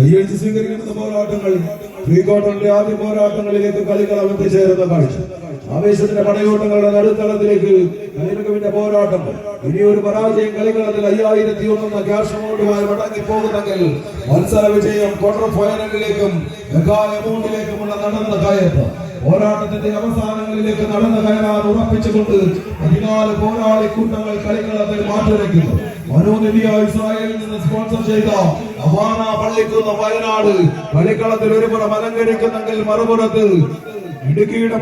കൈയടിച്ച് സ്വീകരിക്കുന്ന പോരാട്ടങ്ങൾ പ്രീ ക്വാർട്ടറിന്റെ ആദ്യ പോരാട്ടങ്ങളിലേക്ക് കളിക്കളം എത്തിച്ചേരുന്ന കാഴ്ച. ആവേശത്തിന്റെ പടയോട്ടങ്ങളുടെ നടുത്തളത്തിലേക്ക് കളിമികവിന്റെ പോരാട്ടങ്ങൾ. ഇനിയൊരു പരാജയം കളിക്കളത്തിൽ 5001 ക്യാഷ് അമൗണ്ടുമായി മടങ്ങി പോകുന്നെങ്കിൽ മത്സര വിജയം ക്വാർട്ടർ ഫൈനലിലേക്കും മെഗാ എമൗണ്ടിലേക്കുമുള്ള നടന്ന കയറ്റം. പോരാട്ടത്തിന്റെ അവസാനങ്ങളിലേക്ക് നടന്നു കയറാൻ ഉറപ്പിച്ചുകൊണ്ട് 14 പോരാളി കൂട്ടങ്ങൾ കളിക്കളത്തിൽ മാറ്റുരയ്ക്കുന്നു. മനോനിധിയ ഇസ്രായേലിൽ നിന്ന് സ്പോൺസർ ചെയ്ത അവാന പള്ളിക്കുന്ന വയനാട് കളിക്കളത്തിൽ ഒരു പുറം അലങ്കരിക്കുന്നെങ്കിൽ മറുപുറത്ത് ഇടുക്കിയുടെ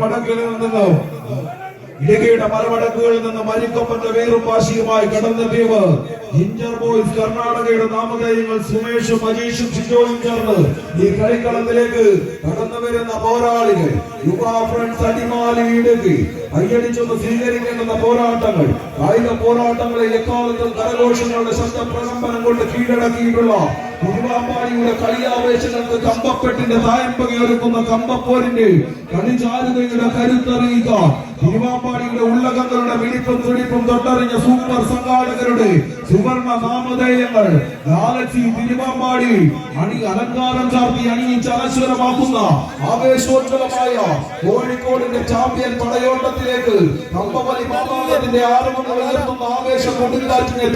മലമടക്കുകളിൽ നിന്ന് മരിക്കപ്പെട്ട വേറും വാശിയുമായി കടന്നെത്തിയവർ ജിഞ്ചർ ബോയ്സ് കർണാടകയുടെ നാമധേയങ്ങൾ സുമേഷും അജീഷും ഷിജോയും ചേർന്ന് ഈ കളിക്കളത്തിലേക്ക് കടന്നു വരുന്ന പോരാളികൾ യുവ ഫ്രണ്ട്സ് അടിമാലി ഇടുക്കി കൈയടിച്ചൊന്ന് സ്വീകരിക്കേണ്ടുന്ന പോരാട്ടങ്ങൾ. കായിക പോരാട്ടങ്ങളെ എക്കാലത്തും കരഘോഷങ്ങളുടെ ശബ്ദ പ്രകമ്പനം കൊണ്ട് കീഴടക്കിയിട്ടുള്ള തിരുവാമ്പാടിയുടെ കളിയാവേശങ്ങൾക്ക് കമ്പപ്പെട്ടിന്റെ തായമ്പകയൊരുക്കുന്ന കമ്പപ്പോരിന്റെ കളിചാരുതയുടെ കരുത്തറിയിക്കാൻ തിരുവാമ്പാടിയുടെ ഉള്ളകങ്ങളുടെ മിടിപ്പും തുടിപ്പും തൊട്ടറിഞ്ഞ സൂപ്പർ സംഘാടകരുടെ സുവർണ നാമധേയങ്ങൾ ഗാലക്സി തിരുവാമ്പാടി അലങ്കാരം ചാർത്തി അണിയിച്ച് അനശ്വരമാക്കുന്ന ആവേശോജ്വലമായ കോഴിക്കോടിന്റെ ചാമ്പ്യൻ പടയോട്ടത്തിലേക്ക് കമ്പവലി മാതാവിന്റെ ആരവങ്ങൾ ഉയർത്തുന്ന ആവേശ കൊടുങ്കാറ്റിനെ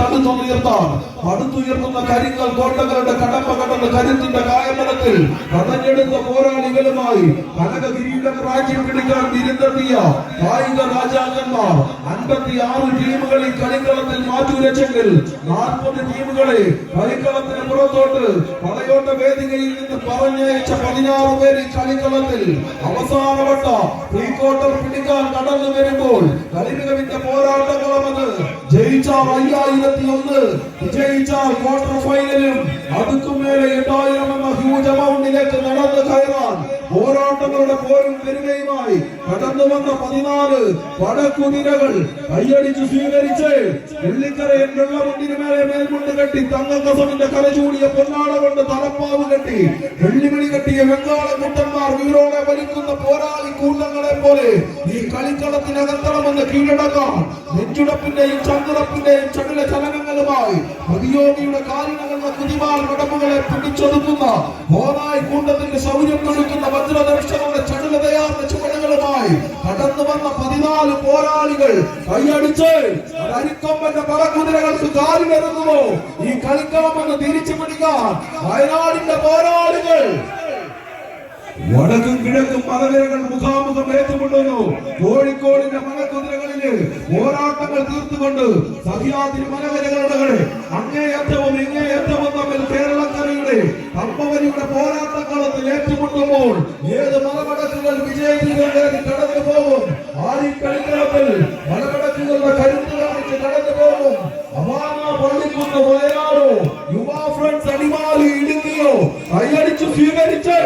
പടുത്തുയർത്തുന്ന കരിങ്കൽ കോട്ടകളുടെ കടമ്പ കടന്ന് കരുത്തിന്റെ കായമലത്തിൽ കടഞ്ഞെടുത്ത പോരാളികളുമായി കനക കിരീടം രാജ്യം പിടിക്കാൻ തിരിഞ്ഞെത്തിയ കായിക രാജാക്കന്മാർ 56 ടീമുകളിൽ കളിക്കളത്തിൽ മാറ്റുരച്ചെങ്കിൽ 40 ടീമുകളെ കളിക്കളത്തിന് പുറത്തോട്ട് പടയോട്ട വേദികയിൽ നിന്ന് പറഞ്ഞയച്ച 16 പേര് കളിക്കളത്തിൽ അവസാനവട്ട പ്രീ ക്വാർട്ടർ പിടിക്കാൻ കടന്നു വരുമ്പോൾ കളിമികവിന്റെ പോരാട്ടങ്ങളെന്ന് ജയിച്ചാൽ 5001, വിജയിച്ചാൽ ക്വാർട്ടർ ഫൈനലും അതുക്കും മേലെ 8000 എന്ന ഹ്യൂജ് എമൗണ്ടിലേക്ക് നടന്നു കയറാൻ പോരാട്ടങ്ങളുടെ പോരും പെരുമയുമായി കടന്നു വന്ന 14 പടക്കുതിരകൾ കൈയടിച്ചു സ്വീകരിച്ച് വെള്ളിക്കരയൻ വെള്ളമുണ്ടിന് മേലെ മേൽമുണ്ട് കെട്ടി തങ്കക്കസമിന്റെ കലചൂടിയ പൊന്നാട കൊണ്ട് തലപ്പാവ് കെട്ടി വെള്ളിമണി കെട്ടിയ വെങ്കാള കുട്ടന്മാർ വീരോടെ വലിക്കുന്ന പോരാളി കൂട്ടങ്ങളെ പോലെ ഈ കളിക്കളത്തിനകത്തണമെന്ന് കീഴടക്കാൻ നെഞ്ചുടപ്പിന്റെയും ചങ്കുറപ്പിന്റെയും ചടുല ചലനങ്ങളുമായി പ്രതിയോഗിയുടെ കാലിനകളുടെ കുതിമാൽ മടമ്പുകളെ പിടിച്ചൊതുക്കുന്ന ഹോറായി കൂട്ടത്തിന്റെ ശൗര്യം കൊടുക്കുന്ന വജ്രദർശനങ്ങളുടെ ചടുലതയാർന്ന ചുവടുകളുമായി കടന്നു വന്ന 14 പോരാളികൾ കൈയടിച്ച് അരിക്കൊമ്പന്റെ പടക്കുതിരകൾക്ക് കാലിലിറങ്ങുമോ ഈ കളിക്കളമെന്ന് തിരിച്ചു പിടിക്കാൻ വയനാടിന്റെ പോരാളികൾ. വടക്കും കിഴക്കും മലനിരകൾ മുഖാമുഖം ഏറ്റുമുട്ടുന്നു. കോഴിക്കോടിന്റെ മലക്കുതിരകളില് പോരാട്ടങ്ങൾ തീർത്തുകൊണ്ട് സഹ്യാദ്രി മലനിരകളുടെ അങ്ങേയറ്റവും ഇങ്ങേയറ്റവും തമ്മിൽ കേരളക്കരയുടെ കമ്പവലിയുടെ പോരാട്ടങ്ങളത്തിൽ ഏറ്റുമുട്ടുമ്പോൾ ഏത് മലമടക്കുകൾ വിജയത്തിലേക്ക് കടന്നു പോകും. ആരി കളിക്കളത്തിൽ മലമടക്കുകളുടെ കരുത്ത് കാണിച്ച് കടന്നു പോകും. അവാന പള്ളിക്കുന്ന വയനാടോ യുവ ഫ്രണ്ട്സ് അടിമാലി ഇടുക്കിയോ കൈയടിച്ചു സ്വീകരിച്ച്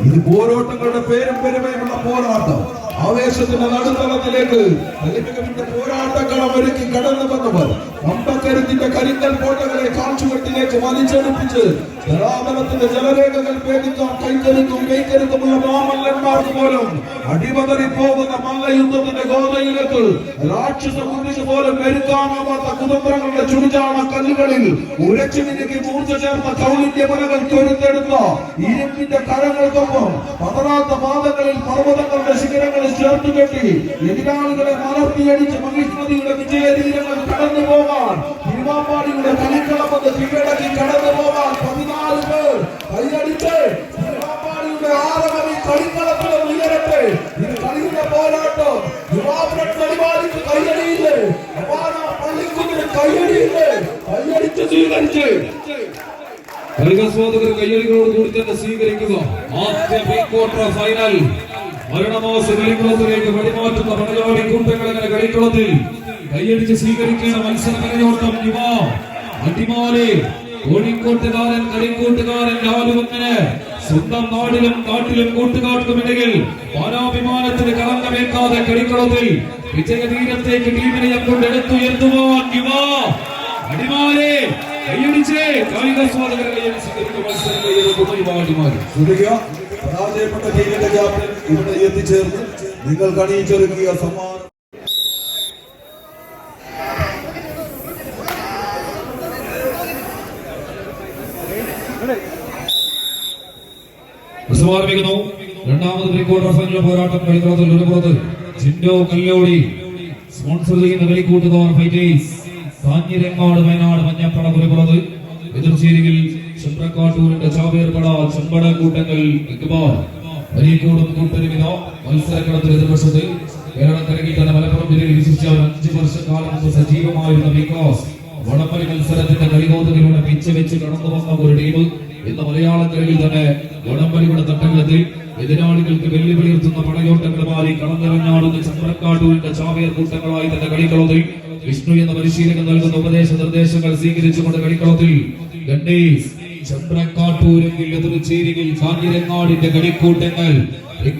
ഇത് പോരാട്ടങ്ങളുടെ പേരും പെരുമയുമുള്ള പോരാട്ടം. ആവേശത്തിന്റെ നടുത്തളത്തിലേക്ക് കളിമികവിന്റെ പോരാട്ടക്കളം ഒരുക്കി കടന്നു വന്നവർ കമ്പക്കരുത്തിന്റെ കരിങ്കൽ കോട്ടകളെ കാഴ്ചവെട്ടിലേക്ക് വലിച്ചെടുപ്പിച്ച് ജലാബലത്തിന്റെ ജലരേഖകൾ ഭേദിക്കാൻ കൈക്കരുത്തും മെയ്ക്കരുത്തുമുള്ള മാമല്ലന്മാർക്ക് പോലും അടിപതറി പോകുന്ന മല്ലയുദ്ധത്തിന്റെ ഗോതയിലേക്ക് രാക്ഷസ കുതിച്ചു പോലും മെരുക്കാനാവാത്ത കുതന്ത്രങ്ങളുടെ ചുടിചാണ കല്ലുകളിൽ ഉരച്ചു മിനുക്കി മൂർച്ച ചേർന്ന കൗലിന്റെ മലകൾ കൊരുത്തെടുത്ത ഇരുമ്പിന്റെ കരങ്ങൾക്കൊപ്പം പതറാത്ത പാദങ്ങളിൽ പർവ്വതങ്ങളുടെ ശിഖരങ്ങളിൽ ചേർത്തുകെട്ടി എതിരാളികളെ മലർത്തിയടിച്ച് മഹിഷ്മതിയുടെ വിജയതീരങ്ങൾ കടന്നു പോകാൻ തിരുവാമ്പാടിയുടെ കളിക്കളമെന്ന് കീഴടക്കി കടന്നു പോകാൻ 14 പേർ കൈയടിച്ച് തിരുവാമ്പാടിയുടെ ആരവം ഈ കളിക്കളത്തിലും ഉയരട്ടെ. ഇത് കളിയുടെ പോരാട്ടം. യുവാഫ്രണ്ട്സ് അടിമാലിക്ക് കൈയടിയില്ലേ, അവാന പള്ളിക്കുന്നിന് കൈയടിയില്ലേ, കൈയടിച്ച് സ്വീകരിച്ച് കളികാസ്വാദകർ കയ്യടികളോട് കൂടി തന്നെ സ്വീകരിക്കുക. ആദ്യ പ്രീ ക്വാർട്ടർ ഫൈനൽ മരണമാസ കളിക്കളത്തിലേക്ക് വഴിമാറ്റുന്ന മലയാളി കൂട്ടങ്ങളെ കളിക്കളത്തിൽ കൈയടിച്ച് സ്വീകരിക്കുന്ന മത്സര കലയോട്ടം യുവ അടിമാലി കോഴിക്കോട്ടുകാരൻ കളിക്കൂട്ടുകാരൻ ലാലുവങ്ങനെ സ്വന്തം നാടിലും കാട്ടിലും കൂട്ടുകാർക്കുമിടയിൽ മാനാഭിമാനത്തിന് കളങ്കമേക്കാതെ കളിക്കളത്തിൽ വിജയതീരത്തേക്ക് ടീമിനെ കൊണ്ടെടുത്തുയർത്തുവാൻ യുവ അടിമാലി കൈയടിച്ച് കായികാസ്വാദകരെ പരാജയപ്പെട്ട ടീമിന്റെ ക്യാപ്റ്റൻ ഇവിടെ എത്തിച്ചേർന്ന് നിങ്ങൾ കണിയിച്ചൊരുക്കിയ സമ്മാനം മത്സരം ആരംഭിക്കുന്നു. രണ്ടാമത് പ്രീ ക്വാർട്ടർ ഫൈനൽ പോരാട്ടം കളിക്കളത്തിൽ ഒരു പുറത്ത് ചിൻഡോ കല്ലോടി സ്പോൺസർ ചെയ്യുന്ന കളിക്കൂട്ടുകാർ ഫൈറ്റേഴ്സ് കാഞ്ഞിരങ്ങാട് വയനാട് മഞ്ഞപ്പട കുറിപ്പുറത്ത് എതിർചേരിയിൽ ചന്ദ്രക്കാട്ടൂരിന്റെ ചാവേർപട ചെമ്പട കൂട്ടങ്ങൾ ഇക്ബാൽ അരീക്കോടും കൂട്ടരുമിത മത്സരക്കളത്തിൽ എതിർവശത്ത് കേരളക്കരകിൽ തന്നെ മലപ്പുറം ജില്ലയിൽ വിശിഷ്ട 5 വർഷക്കാലം മുമ്പ് സജീവമായിരുന്ന വികാസ് വടംവലി മത്സരത്തിന്റെ കളികോതുകളിലൂടെ പിച്ച് വെച്ച് കടന്നു വന്ന ഒരു ടീം ഇന്ന് മലയാളക്കരയിൽ തന്നെ വടംവലിയുടെ തട്ടകത്തിൽ എതിരാളികൾക്ക് വെല്ലുവിളിയുയർത്തുന്ന പടയോട്ടങ്ങളുമായി കളന്നിറങ്ങാടുന്ന ചന്ദ്രക്കാട്ടൂരിന്റെ ചാവേർ കൂട്ടങ്ങളായി തന്നെ കളിക്കളത്തിൽ വിഷ്ണു എന്ന പരിശീലകൻ നൽകുന്ന ഉപദേശ നിർദ്ദേശങ്ങൾ സ്വീകരിച്ചുകൊണ്ട് കളിക്കളത്തിൽ ഗണ്ടേസ് ചന്ദ്രക്കാട്ടൂരെങ്കിൽ എതിർചേരിയിൽ കാഞ്ഞിരങ്ങാടിന്റെ കളിക്കൂട്ടങ്ങൾ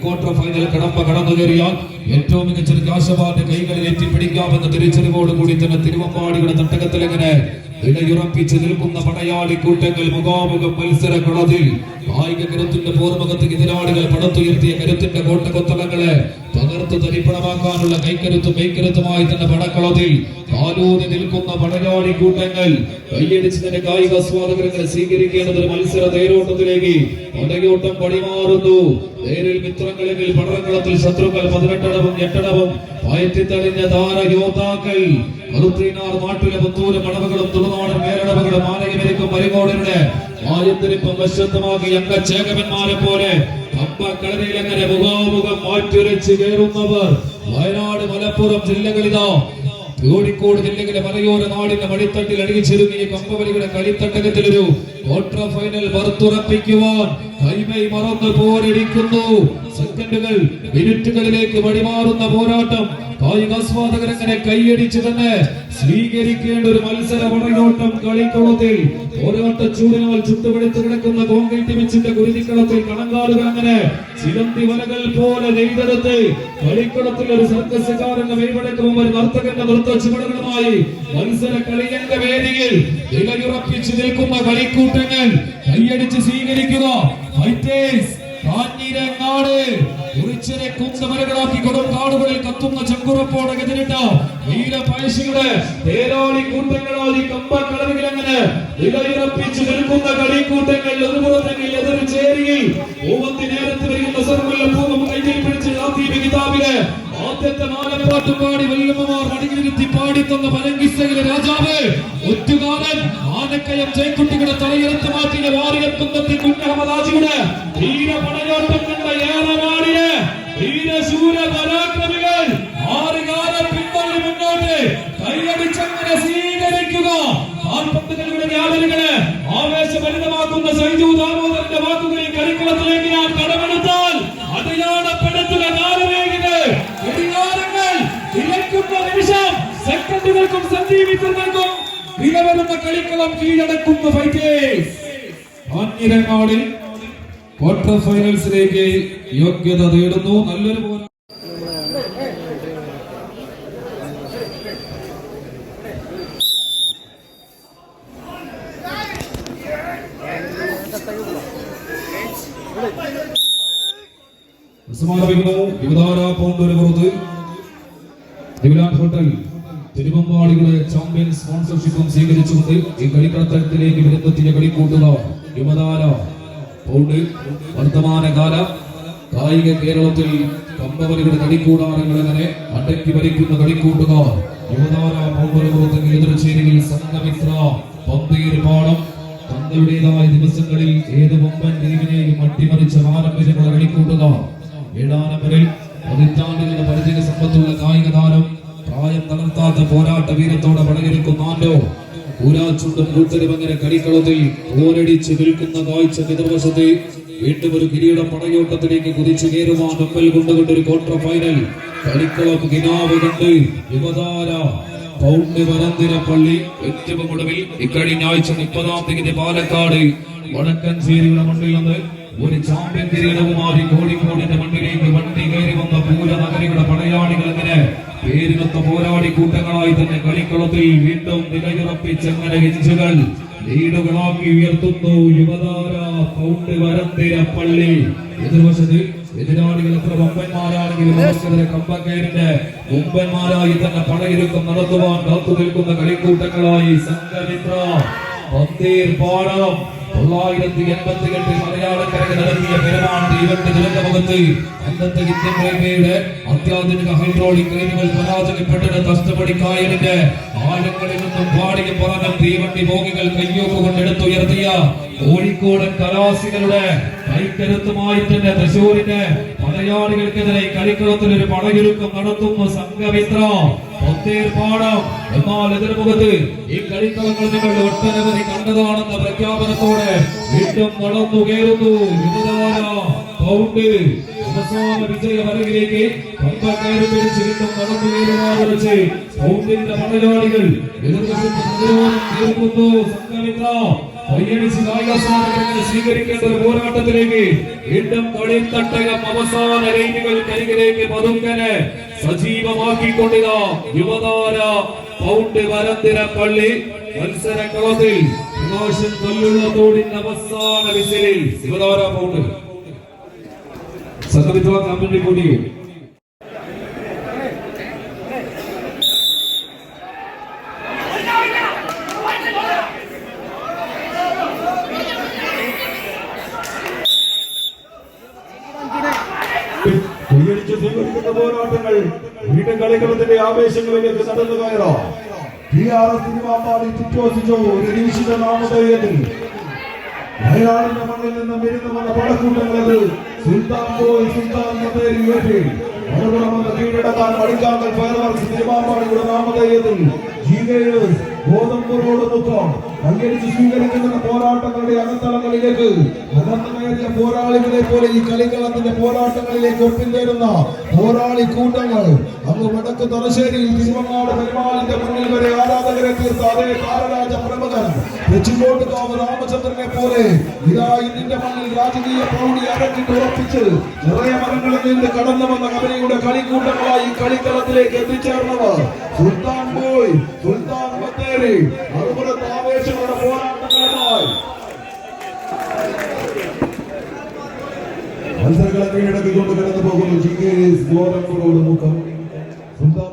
ക്വാർട്ടർ ഫൈനൽ കടന്നു കയറിയാൽ ഏറ്റവും മികച്ച കാശവാന്റെ കൈകളിൽ എത്തിപ്പിടിക്കാമെന്ന തിരിച്ചറിവോട് കൂടി തന്നെ തിരുവമ്പാടിയുടെ തട്ടകത്തിൽ എങ്ങനെ ഇടയുറപ്പിച്ച് നിൽക്കുന്ന പടയാളി കൂട്ടങ്ങൾ മുഖാമുഖം മത്സര കളത്തിൽ കായിക കരുത്തിന്റെ പോർമുഖത്ത് എതിരാളികൾ പടത്തുയർത്തിയ കരുത്തിന്റെ കോട്ടകൊത്തളങ്ങളെ തകർത്ത് തരിപ്പണമാക്കാനുള്ള കൈക്കരുത്തുമായി തന്നെ പടക്കളത്തിൽ കാലൂതി നിൽക്കുന്ന പടയാളി കൂട്ടങ്ങൾ കൈയടിച്ച് തന്നെ കായിക ആസ്വാദകരെ സ്വീകരിക്കേണ്ടത് മത്സര തേരോട്ടത്തിലേക്ക് പടയോട്ടം പടിമാറുന്നു. നേരിൽ മിത്രങ്ങളെങ്കിൽ പടക്കളത്തിൽ ശത്രുക്കൾ 18 8 പയറ്റിത്തളിഞ്ഞ താരയോദ്ധാക്കൾ മറുത്രീനാർ നാട്ടിലെ പുത്തൂരും അടവുകളും തുളുനാടൻ മേലടവുകളും ആനയമരിക്കും മരികോടരുടെ ആയത്തിരിപ്പം വശത്തുമാക്കി അംഗചേകവന്മാരെ പോലെ കമ്പക്കളരിയിൽ അങ്ങനെ മുഖാമുഖം മാറ്റുരച്ച് കയറുന്നവർ വയനാട് മലപ്പുറം ജില്ലകളിലോ കോഴിക്കോട് ജില്ലയിലെ മലയോര നാടിന്റെ മടിത്തട്ടിൽ അടിച്ചിരുങ്ങിയ കമ്പവലിയുടെ കളിത്തട്ടകത്തിലൊരു ക്വാർട്ടർ ഫൈനൽ വറുത്തുറപ്പിക്കുവാൻ കൈമൈ മറന്ന് പോരടിക്കുന്നു. സെക്കൻഡുകൾ മിനിറ്റുകളിലേക്ക് വഴിമാറുന്ന പോരാട്ടം കായികാസ്വാദകരങ്ങനെ കൈയടിച്ച് തന്നെ സ്വീകരിക്കേണ്ട ഒരു മത്സര പടയോട്ടം കളിക്കളത്തിൽ പോരാട്ട ചൂടിനാൽ ചുട്ടുപിടിച്ച് കിടക്കുന്ന കോൺക്രീറ്റ് പിച്ചിന്റെ കുരുതിക്കളത്തിൽ കണങ്കാലുകൾ അങ്ങനെ ചിലന്തി വലകൾ പോലെ നെയ്തെടുത്ത് കളിക്കളത്തിൽ ഒരു സർക്കസുകാരന്റെ വെടിവെടുക്കും ഒരു നർത്തകന്റെ നൃത്ത ചുവടുകളുമായി മത്സര കളിയന്റെ വേദിയിൽ നിലയുറപ്പിച്ച് നിൽക്കുന്ന കളിക്കൂട്ടങ്ങൾ കൈയടിച്ച് സ്വീകരിക്കുക. ഫൈറ്റേഴ്സ് കാഞ്ഞിരങ്ങാട് കുറിച്ചനെ കുന്തമരകളാക്കി കൊടുങ്കാടുകളിൽ കത്തുന്ന ചെങ്കുറപ്പോടെ എതിരിട്ട വീരപഴശ്ശിയുടെ തേരാളി കൂട്ടങ്ങളായി കമ്പക്കളവിൽ അങ്ങനെ നിലയുറപ്പിച്ച് നിൽക്കുന്ന കളിക്കൂട്ടങ്ങൾ ഒരുപുറത്തെങ്കിൽ എതിർ ചേരിയിൽ പൂവത്തി നേരത്ത് വരുന്ന സർവ്വ പൂവം കൈയിൽ പിടിച്ച് കിതാബിലെ ആദ്യത്തെ നാലപ്പാട്ടും പാടി വല്യമ്മമാർ മടികിരുത്തി പാടിത്തന്ന പലങ്കിസയിലെ രാജാവ് ഒറ്റുകാരൻ ആനക്കയം ജയക്കുട്ടിയുടെ തലയെടുത്ത് മാറ്റിയ വാരിയത്തുന്നത്തിൽ കുഞ്ഞഹമ്മദാജിയുടെ വീരപടയോട്ടം കണ്ട ഏറനാടിന് വീരശൂര പരാക്രമികൾ ആറുകാലം പിന്തള്ളി മുന്നോട്ട് കൈയടിച്ചങ്ങനെ സ്വീകരിക്കുക. ആർപ്പത്തുകളുടെ വ്യാപരികളെ ആവേശഭരിതമാക്കുന്ന സൈജു ദാമോദരന്റെ വാക്കുകളിൽ കളിക്കളത്തിലേക്ക് ഞാൻ കടമെടുത്താൽ അടയാളപ്പെടുത്തുക കാലവേഗിത് ഘടികാരങ്ങൾ ഇലക്കുന്ന നിമിഷം സെക്കൻഡുകൾക്കും സന്ധിമിത്രങ്ങൾക്കും വിലവരുന്ന കളിക്കളം കീഴടക്കുന്ന ഫൈറ്റേഴ്സ് കാഞ്ഞിരങ്ങാടിൽ ക്വാർട്ടർ ഫൈനൽസിലേക്ക് യോഗ്യത നേടുന്നു. നല്ലൊരു സമാപിക്കുന്നു. യുവതാര പൗണ്ട് ഒരു പുറത്ത് ന്യൂലാൻഡ് ഹോട്ടൽ തിരുവമ്പാടിയുടെ ചാമ്പ്യൻ സ്പോൺസർഷിപ്പും സ്വീകരിച്ചുകൊണ്ട് ഈ കളിക്കളത്തിലേക്ക് വിരുന്നെത്തിയ കളിക്കൂട്ടുക യുവതാര പൗണ്ട്. വർത്തമാനകാല കായിക കേരളത്തിൽ കമ്പവലിയുടെ കളിക്കൂടാരങ്ങൾ അങ്ങനെ അടക്കി ഭരിക്കുന്ന കളിക്കൂട്ടുകാർ യുവതാര പൗണ്ട് ഒരു പുറത്ത് എതിർചേരിയിൽ സംഘമിത്ര പന്തീർപാടം തങ്ങളുടേതായ ദിവസങ്ങളിൽ ഏത് വമ്പൻ ടീമിനെയും അട്ടിമറിച്ച പാരമ്പര്യമുള്ള കളിക്കൂട്ടുകാർ. 7 നമ്പറിൽ പതിറ്റാണ്ടുകളുടെ പരിചയ സമ്പത്തുള്ള കായിക താരം പ്രായം തളർത്താത്ത പോരാട്ട വീരത്തോടെ പടയെടുക്കുന്നാണ്ടോ ൂരാച്ചുണ്ടും കൂട്ടരുമങ്ങനെ കളിക്കളത്തിൽ പോരടിച്ച് നിൽക്കുന്ന കാഴ്ച എതിർവശത്തെ വീണ്ടും ഒരു കിരീട പടയോട്ടത്തിലേക്ക് കുതിച്ചു കയറുവാൻ മുമ്പിൽ കൊണ്ടുകൊണ്ടൊരു ക്വാർട്ടർ ഫൈനൽ കളിക്കളം കിനാവ് കണ്ട് യുവതാര പൗണ്ട് വരന്തിരപ്പള്ളി ഏറ്റവും ഒടുവിൽ ഇക്കഴിഞ്ഞ ആഴ്ച 30-ാം തീയതി പാലക്കാട് വടക്കഞ്ചേരിയുടെ മണ്ണിൽ നിന്ന് ഒരു ചാമ്പ്യൻ കിരീടവുമായി കോഴിക്കോടിന്റെ മണ്ണിലേക്ക് വണ്ടി കയറി വന്ന പൂരനഗരിയുടെ പടയാളികൾ അങ്ങനെ പേരിനൊത്ത പോരാടി കൂട്ടങ്ങളായി തന്നെ കളിക്കളത്തിൽ വീണ്ടും നിലയുറപ്പിച്ചങ്ങനെ ഇഞ്ചുകൾ ലീഡുകളാക്കി ഉയർത്തുന്നു യുവതാര പൗണ്ട് വരന്തിരപ്പള്ളി. എതിർവശത്ത് എതിരാളികൾ എത്ര വമ്പന്മാരാണെങ്കിലും അവർക്കെതിരെ കമ്പക്കയറിന്റെ മുമ്പന്മാരായി തന്നെ പടയിരുക്കം നടത്തുവാൻ കാത്തു നിൽക്കുന്ന കളിക്കൂട്ടങ്ങളായി സംഘമിത്ര പന്തീർപാടം 988 മലയാളക്കരയിൽ നടത്തിയ പെരുമാൾ തീവണ്ടി ദുരന്തമുഖത്ത് അന്നത്തെ ഇന്ത്യൻ റെയിൽവേയുടെ അത്യാധുനിക ഹൈഡ്രോളിക് ട്രെയിനുകൾ പരാജയപ്പെട്ടത് തഷ്ടപടി കായലിന്റെ ആഴങ്ങളിൽ നിന്നും പാടിയ പറന്ന തീവണ്ടി ബോഗികൾ കയ്യൊപ്പുകൊണ്ട് എടുത്തുയർത്തിയ കോഴിക്കോടൻ കലാസികളുടെ കൈക്കരുത്തുമായി തന്നെ തൃശൂരിന്റെ മലയാളികൾക്കെതിരെ കളിക്കളത്തിൽ ഒരു പടയൊരുക്കം നടത്തുന്ന സംഘമിത്ര പാടം. എന്നാൽ എതിർമുഖത്ത് ഈ കളിക്കളങ്ങൾ നിങ്ങൾ ഒട്ടനവധി കണ്ടതാണെന്ന പ്രഖ്യാപനത്തോടെ വീണ്ടും നടന്നു കയറുന്നു പൗണ്ട് അവസാന വിജയ വരവിലേക്ക് കയറി പിടിച്ച് വീണ്ടും നടന്നു കയറുന്നതിച്ച് പൗണ്ടിന്റെ മലയാളികൾ എതിർവശത്ത് പ്രതിരോധം തീർക്കുന്നു. സംഘമിത്ര കൈയടിച്ച് കായികസാധനങ്ങൾ സ്വീകരിക്കേണ്ട ഒരു പോരാട്ടത്തിലേക്ക് വീണ്ടും കളിത്തട്ടകം അവസാന ലൈനുകൾ കരികിലേക്ക് പതുക്കനെ സജീവമാക്കിക്കൊണ്ടിതാ യുവതാര പൗണ്ട് വരന്തിരപ്പള്ളി മത്സരക്കളത്തിൽ പ്രകാശൻ കൊല്ലുള്ള തോടിന്റെ അവസാന വിസിലിൽ യുവതാര പൗണ്ട് സംഘമിത്ര കമ്മിറ്റി കൂടിയും കൈയടിച്ച് സ്വീകരിക്കുന്ന പോരാട്ടങ്ങൾ വീണ്ടും കളിക്കളത്തിന്റെ ആവേശങ്ങളിലേക്ക് നടന്നു കയറാം. TRS തിരുവാമ്പാടി ചുറ്റോസിച്ചോ ഒരു നിശ്ചിത നാമധേയത്തിൽ വയനാടിന്റെ മണ്ണിൽ നിന്ന് വരുന്ന വന്ന പടക്കൂട്ടങ്ങളത് സുൽത്താൻ ബോയ് സുൽത്താൻ ബത്തേരി ഏറ്റി മലപ്പുറം കീഴടക്കാൻ മടിക്കാങ്കൽ ഫയർവർക്സ് തിരുവാമ്പാടിയുടെ നാമധേയത്തിൽ ഗോതമ്പ് റോഡ് മുക്കം കൈയടിച്ച് സ്വീകരിക്കുന്ന പോരാട്ടങ്ങളുടെ അകത്തളങ്ങളിലേക്ക് അകന്നുകയറിയ പോരാളികളെ പോലെ ഈ കളിക്കളത്തിന്റെ പോരാട്ടങ്ങളിലേക്ക് ഒപ്പിന്തേരുന്ന പോരാളി കൂട്ടങ്ങൾ അങ്ങ് വടക്ക് തലശ്ശേരിയിൽ തിരുവങ്ങാട് പെരുമാളിന്റെ മുന്നിൽ വരെ ആരാധകരെ തീർത്ത അതേ കാലരാജ പ്രമുഖൻ തെച്ചിക്കോട്ടുകാവ് രാമചന്ദ്രനെ പോലെ ഇതാ ഇതിന്റെ മണ്ണിൽ രാജകീയ പ്രൗഢി അരക്കിട്ട് ഉറപ്പിച്ച് നിറയെ മരങ്ങളിൽ നിന്ന് കടന്നു വന്ന കബനിയുടെ കളിക്കൂട്ടങ്ങളായി ഈ കളിക്കളത്തിലേക്ക് എത്തിച്ചേർന്നവർ സുൽത്താൻ ബോയ് സുൽത്താൻ ബത്തേരി അതുപോലെ ആവേശങ്ങളുടെ പോരാട്ടങ്ങളുമായി മത്സരങ്ങളെ കീഴടക്കിക്കൊണ്ട് കടന്നു പോകുന്നു ഗോതമ്പ് റോഡ് മുഖം സുൽത്താൻ